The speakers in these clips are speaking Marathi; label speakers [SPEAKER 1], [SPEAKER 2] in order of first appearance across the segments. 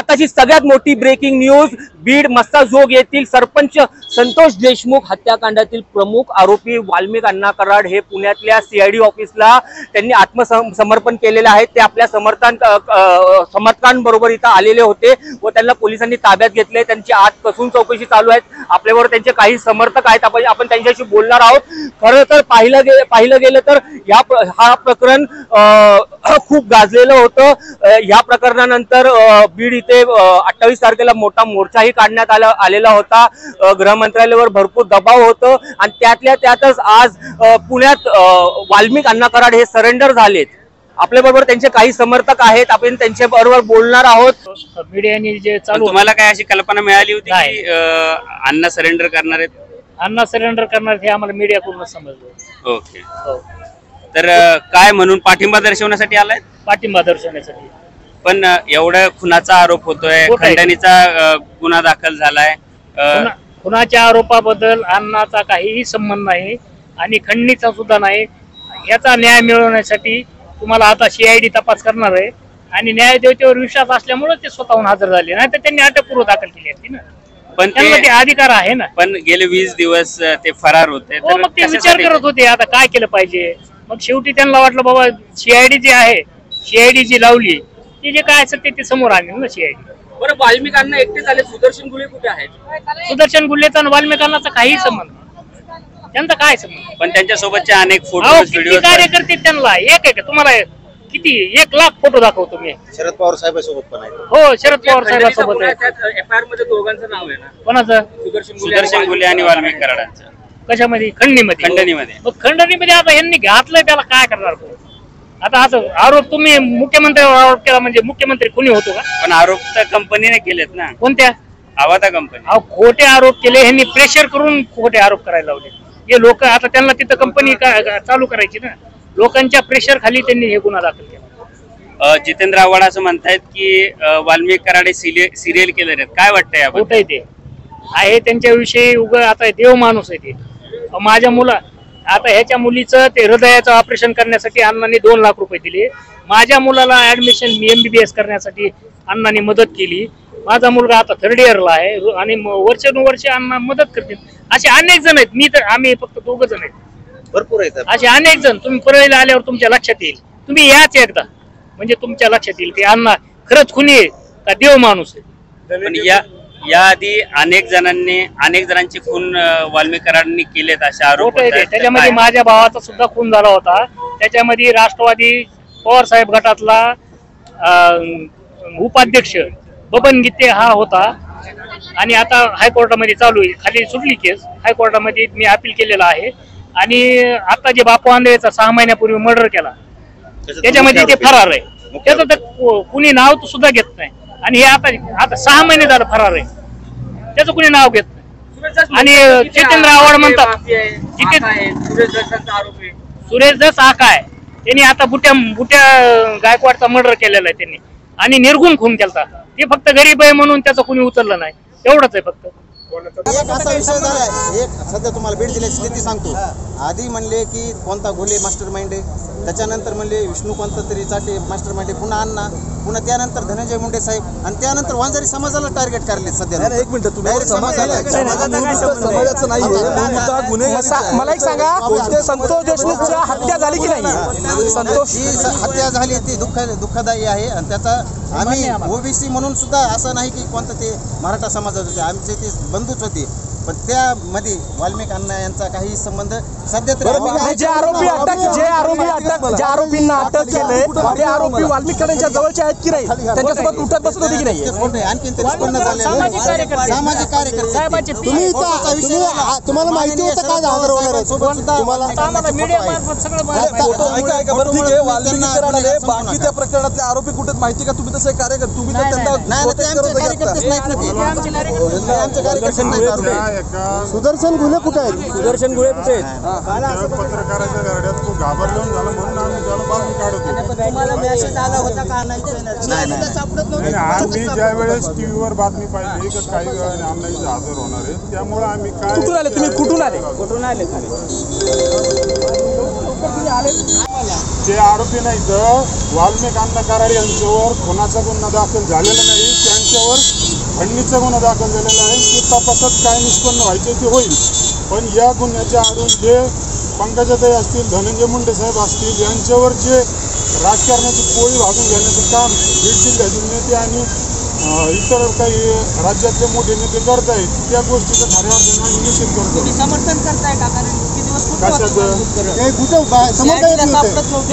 [SPEAKER 1] आताची सगळ्यात मोठी ब्रेकिंग न्यूज। बीड मस्ताजोग येथील सरपंच संतोष देशमुख हत्याकांडातील प्रमुख आरोपी वाल्मिक अण्णा कराड हे पुण्यातल्या सीआयडी ऑफिसला त्यांनी आत्मसमर्पण केलेले आहे। ते आपल्या समर्थकांबरोबर इथं आलेले होते व त्यांना पोलिसांनी ताब्यात घेतले। त्यांची आत कसून चौकशी चालू आहे। आपल्याबरोबर त्यांचे काही समर्थक आहेत, आपण त्यांच्याशी बोलणार आहोत। खरं तर पाहिलं गेलं तर हा प्रकरण खूप गाजलेलं होतं। या प्रकरणानंतर बीड इथे 28 तारखेला मोठा मोर्चाही काढण्यात आलेला होता। गृहमंत्रालयावर भरपूर दबाव होतं आणि त्यातल्या त्यातच आज पुण्यात वाल्मिक अण्णा कराड हे सरेंडर झालेत। आपल्या बरोबर त्यांचे काही समर्थक आहेत, आपण त्यांच्या बरोबर बोलणार आहोत।
[SPEAKER 2] मीडियाने जे चालू,
[SPEAKER 3] तुम्हाला काय अशी कल्पना मिळाली होती की अण्णा सरेंडर करणार आहेत?
[SPEAKER 2] अण्णा सरेंडर करणार हे आम्हाला मीडियाकडून समजलं।
[SPEAKER 3] ओके, तर काय म्हणून पाठिंबा दर्शवण्यासाठी आलाय?
[SPEAKER 2] पाठिंबा दर्शवण्यासाठी।
[SPEAKER 3] पण एवढा खुनाचा आरोप होतोय, खंडणीचा गुन्हा दाखल झालाय,
[SPEAKER 2] खुनाच्या आरोपाबद्दल अण्णाचा काहीही संबंध नाही आणि खंडणीचा सुद्धा नाही। याचा न्याय मिळवण्यासाठी तुम्हाला आता सीआयडी तपास करणार आहे आणि न्यायदेवतेवर विश्वास असल्यामुळे ते स्वतःहून हजर झाले, नाही तर त्यांनी अटकपूर्व दाखल केली असती ना।
[SPEAKER 3] पण
[SPEAKER 2] त्यांना ते अधिकार आहे ना।
[SPEAKER 3] पण गेले 20 दिवस ते फरार होते,
[SPEAKER 2] मग ते विचार करत होते आता काय केलं पाहिजे। मग शेवटी त्यांना वाटलं बाबा सीआयडी जी आहे, सीआयडी जी लावली ती जे काय असेल ते समोर आणेल ना सीआयडी।
[SPEAKER 1] बरं, वाल्मिक अण्णा एकटे झाले, सुदर्शन गुले कुठे आहेत?
[SPEAKER 2] सुदर्शन गुल्हेचा आणि वाल्मिक अण्णाचा काही संबंध, त्यांचा काय संबंध?
[SPEAKER 3] पण त्यांच्या सोबतचे अनेक फोटो
[SPEAKER 2] व्हिडिओ कार्यकर्ते त्यांना एक आहे का तुम्हाला किती 1 लाख फोटो दाखवतो मी।
[SPEAKER 4] शरद पवार साहेबांसोबत पण आहे।
[SPEAKER 2] हो, शरद पवार साहेबांसोबत आहे।
[SPEAKER 1] एफआयआर मध्ये दोघांचं नाव आहे ना?
[SPEAKER 2] कोणाचं?
[SPEAKER 3] सुदर्शन गुले आणि वाल्मिक कराडांचं।
[SPEAKER 2] कशामध्ये? खंडणीमध्ये। मग खंडणीमध्ये आता यांनी घातलंय, त्याला काय करणार? आता असं आरोप तुम्ही मुख्यमंत्र्यावर आरोप केला म्हणजे मुख्यमंत्री कोणी होतो का?
[SPEAKER 3] पण आरोप तर कंपनीने केलेत ना।
[SPEAKER 2] कोणत्या?
[SPEAKER 3] आवाता कंपनी।
[SPEAKER 2] खोटे आरोप केले, यांनी प्रेशर करून खोटे आरोप करायला लावले। हे लोक आता त्यांना तिथं कंपनी चालू करायची ना, लोकांच्या प्रेशर खाली त्यांनी हे गुन्हा दाखल केला।
[SPEAKER 3] जितेंद्र आव्हाड असं म्हणतायत की वाल्मिक कराडे सिरियल किलर आहेत, काय वाटतंय?
[SPEAKER 2] होतंय ते आहे त्यांच्याविषयी उगा आता देव माणूस आहे ते। माझ्या आता ह्याच्या मुलीचं ते हृदयाचं ऑपरेशन करण्यासाठी अण्णांनी 2 लाख रुपये दिले। माझ्या मुलाला ऍडमिशन MBBS करण्यासाठी अण्णांनी मदत केली। माझा मुलगा आता 3rd इयरला आहे आणि वर्षानुवर्ष अण्णा मदत करतील। असे अनेक जण आहेत, मी तर आम्ही फक्त 2 जण आहेत,
[SPEAKER 4] भरपूर आहेत
[SPEAKER 2] असे अनेक जण। तुम्ही परळीला आल्यावर तुमच्या लक्षात येईल, तुम्ही याच एकदा म्हणजे तुमच्या लक्षात येईल की अण्णा खरंच खुनी आहे का देव माणूस आहे।
[SPEAKER 3] पण याआधी अनेक जणांची खून वाल्मिक कराडांनी केलेत असे आरोप होते।
[SPEAKER 2] त्याच्यामध्ये माझ्या भावाचा सुद्धा खून झाला होता। त्याच्यामध्ये राष्ट्रवादी पवार साहेब गटातला उपाध्यक्ष बबन गीते हा होता आणि आता हायकोर्टामध्ये चालू आहे। खाली सुटली केस, हायकोर्टामध्ये मी अपील केलेला आहे। आणि आता जे बापू आंधळेचा 6 महिन्यापूर्वी मर्डर केला त्याच्यामध्ये ते फरार आहे। त्याचं तर कुणी नाव सुद्धा घेत नाही आणि हे आता 6 महिने झालं फरार आहे, त्याचं कुणी नाव घेत नाही। आणि जितेंद्र आव्हाड म्हणतात सुरेश दस हा काय, त्यांनी आता बुट्या गायकवाडचा मर्डर केलेला आहे त्यांनी आणि निर्गुण खून केला। ते फक्त गरीब आहे म्हणून त्याचं कुणी उचललं नाही, एवढंच आहे फक्त।
[SPEAKER 4] एक असा विषय झालाय, एक सध्या तुम्हाला बीड जिल्ह्याची स्थिती सांगतो। आधी म्हणले की कोणता घोले मास्टर माइंड आहे, त्याच्यानंतर म्हणले विष्णू कोणता तरी चाटे मास्टर माइंड आहे, पुन्हा अण्णा, पुन्हा त्यानंतर धनंजय मुंडे साहेब आणि त्यानंतर वांजारी समाजाला टार्गेट करले सध्या।
[SPEAKER 5] एक मिनिट, तुम्ही समाजाचं नाही, मला एक सांगा, संतोष देशमुखच्या हत्या झाली की नाही?
[SPEAKER 4] संतोष हत्या झाली ती दुःखदायी आहे आणि त्याचा आम्ही ओबीसी म्हणून सुद्धा असं नाही की कोणतं ते मराठा समाजात होते, आमचे ते बंधूच होते, पण त्यामध्ये वाल्मिक अण्णा यांचा काही संबंध सध्या तरी
[SPEAKER 5] जे आरोपींना अटक केले ते आरोपी वाल्मिक कराडांच्या जवळचे आहेत की नाही? त्यांच्यासोबत उठत बसत होते की नाही?
[SPEAKER 4] आणखी ते निष्पन्न झाले सामाजिक कार्यकर्ते।
[SPEAKER 5] तुम्हाला माहिती होतं काय हजर होणार आहे सोबत सुद्धा? वाल्मिक कराडाले बाकी त्या प्रकरणातले आरोपी कुठे माहिती का? तुम्ही तसे कार्यकर्ते, तुम्ही तर त्यांना सुदर्शन गुले कुठे आहेत? सुदर्शन गुळे कुठे आहेत?
[SPEAKER 6] पत्रकाराच्या घराड्यात तो घाबरलो झाला म्हणून आम्ही त्याला बाजू काढतो।
[SPEAKER 4] तुम्हाला मेसेज आला होता का?
[SPEAKER 6] नाही, आम्ही ज्या वेळेस टीव्हीवर बातमी पाहिली की काही वेळाने अण्णा इथे हजर होणार आहे, त्यामुळे आम्ही काय
[SPEAKER 5] कुठून आले तुम्ही? कुठून आले?
[SPEAKER 2] कुठून आले?
[SPEAKER 6] जे आरोपी नाही तर वाल्मिक अण्णा कराड यांच्यावर खुनाचा गुन्हा दाखल झालेला नाही, त्यांच्यावर खंडणीचा गुन्हा दाखल झालेला आहे. ते तपासात काय निष्पन्न व्हायचे ते होईल. पण या गुन्ह्याच्या आडून जे पंकजाताई असतील, धनंजय मुंडे साहेब असतील, यांच्यावर जे राजकारणाची पोळी भागून घेण्याचं काम बीड जिल्ह्यातील नेते आणि इतर काही राज्यातले मोठे नेते करत आहेत, त्या गोष्टीचा खऱ्या अर्थाने आम्ही निषेध करतो.
[SPEAKER 7] समर्थन करताय का? कारण किती दिवस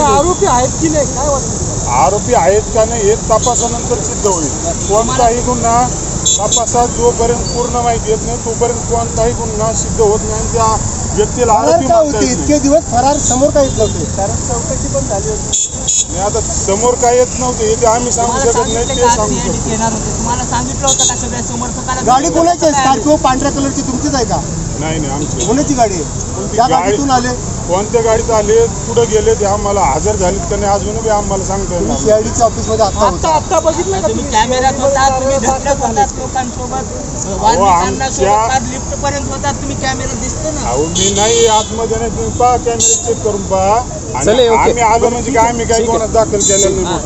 [SPEAKER 5] आरोपी आहेत की नाही काय वाटतं?
[SPEAKER 6] आरोपी आहेत का नाही हे तपासानंतर सिद्ध होईल. कोणताही गुन्हा तपासात जोपर्यंत पूर्ण माहिती येत नाही तोपर्यंत कोणताही गुन्हा सिद्ध होत नाही. त्या व्यक्तीला आरोपी म्हणता येत
[SPEAKER 5] इतके दिवस फरार समोर काय येत नव्हते, कारण चौकशी पण झाली होती.
[SPEAKER 6] नाही. आता समोर काय येत नव्हते हे आम्ही सांगू शकत नाही, ते सांगू शकतो.
[SPEAKER 7] तुम्हाला सांगितलं होतं का सगळ्या समर्थकाला?
[SPEAKER 5] गाडी कोणाची आहे? स्कॉर्पिओ पांढऱ्या कलरची तुमचीच आहे का?
[SPEAKER 6] नाही नाही आमची
[SPEAKER 5] कोणाची गाडी आहे? या गाडीतून आले?
[SPEAKER 6] कोणत्या गाडीत आले, कुठे गेले ते आम्हाला हजर झालीत का नाही अजून बी आम्हाला सांगता येणार.
[SPEAKER 5] सीआयडीच्या ऑफिस मध्ये आता बघितलं का
[SPEAKER 7] तुम्ही कॅमेऱ्यात होतात, तुम्ही धडकत होतात लोकांसोबत, लिफ्ट पर्यंत होतात, तुम्ही कॅमेऱ्यात दिसतो ना.
[SPEAKER 6] अहो मी नाही आतमध्ये नाही, तुम्ही पहा कॅमेरा चेक करून पहा. आणि आम्ही आलो म्हणजे काय आम्ही काही कोणात दाखल केलेलं नाही.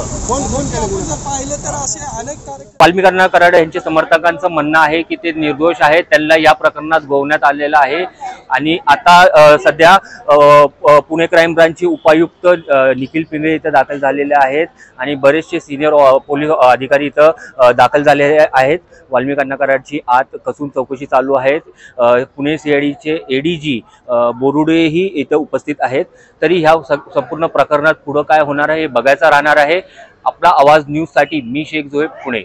[SPEAKER 5] पाहिलं तर असे अनेक कार्यक्रम
[SPEAKER 1] वाल्मिक अण्णा कराड यांच्या समर्थकांचं म्हणणं आहे की ते निर्दोष आहेत, त्यांना या प्रकरणात गोवण्यात आलेलं आहे. आणि आता सध्या पुणे क्राईम ब्रांचचे उपायुक्त निखिल पिंगळे इथं दाखल झालेले आहेत आणि बरेचसे सिनियर पोलीस अधिकारी इथं दाखल झालेले आहेत. वाल्मिक अण्णा कराडची आत कसून चौकशी चालू आहेत. पुणे सीआयडीचे ADG बोरुडेही इथं उपस्थित आहेत. तरी ह्या संपूर्ण प्रकरणात पुढं काय होणार आहे हे बघायचं राहणार आहे. आपला आवाज न्यूजसाठी मी शेख झोएब, पुणे.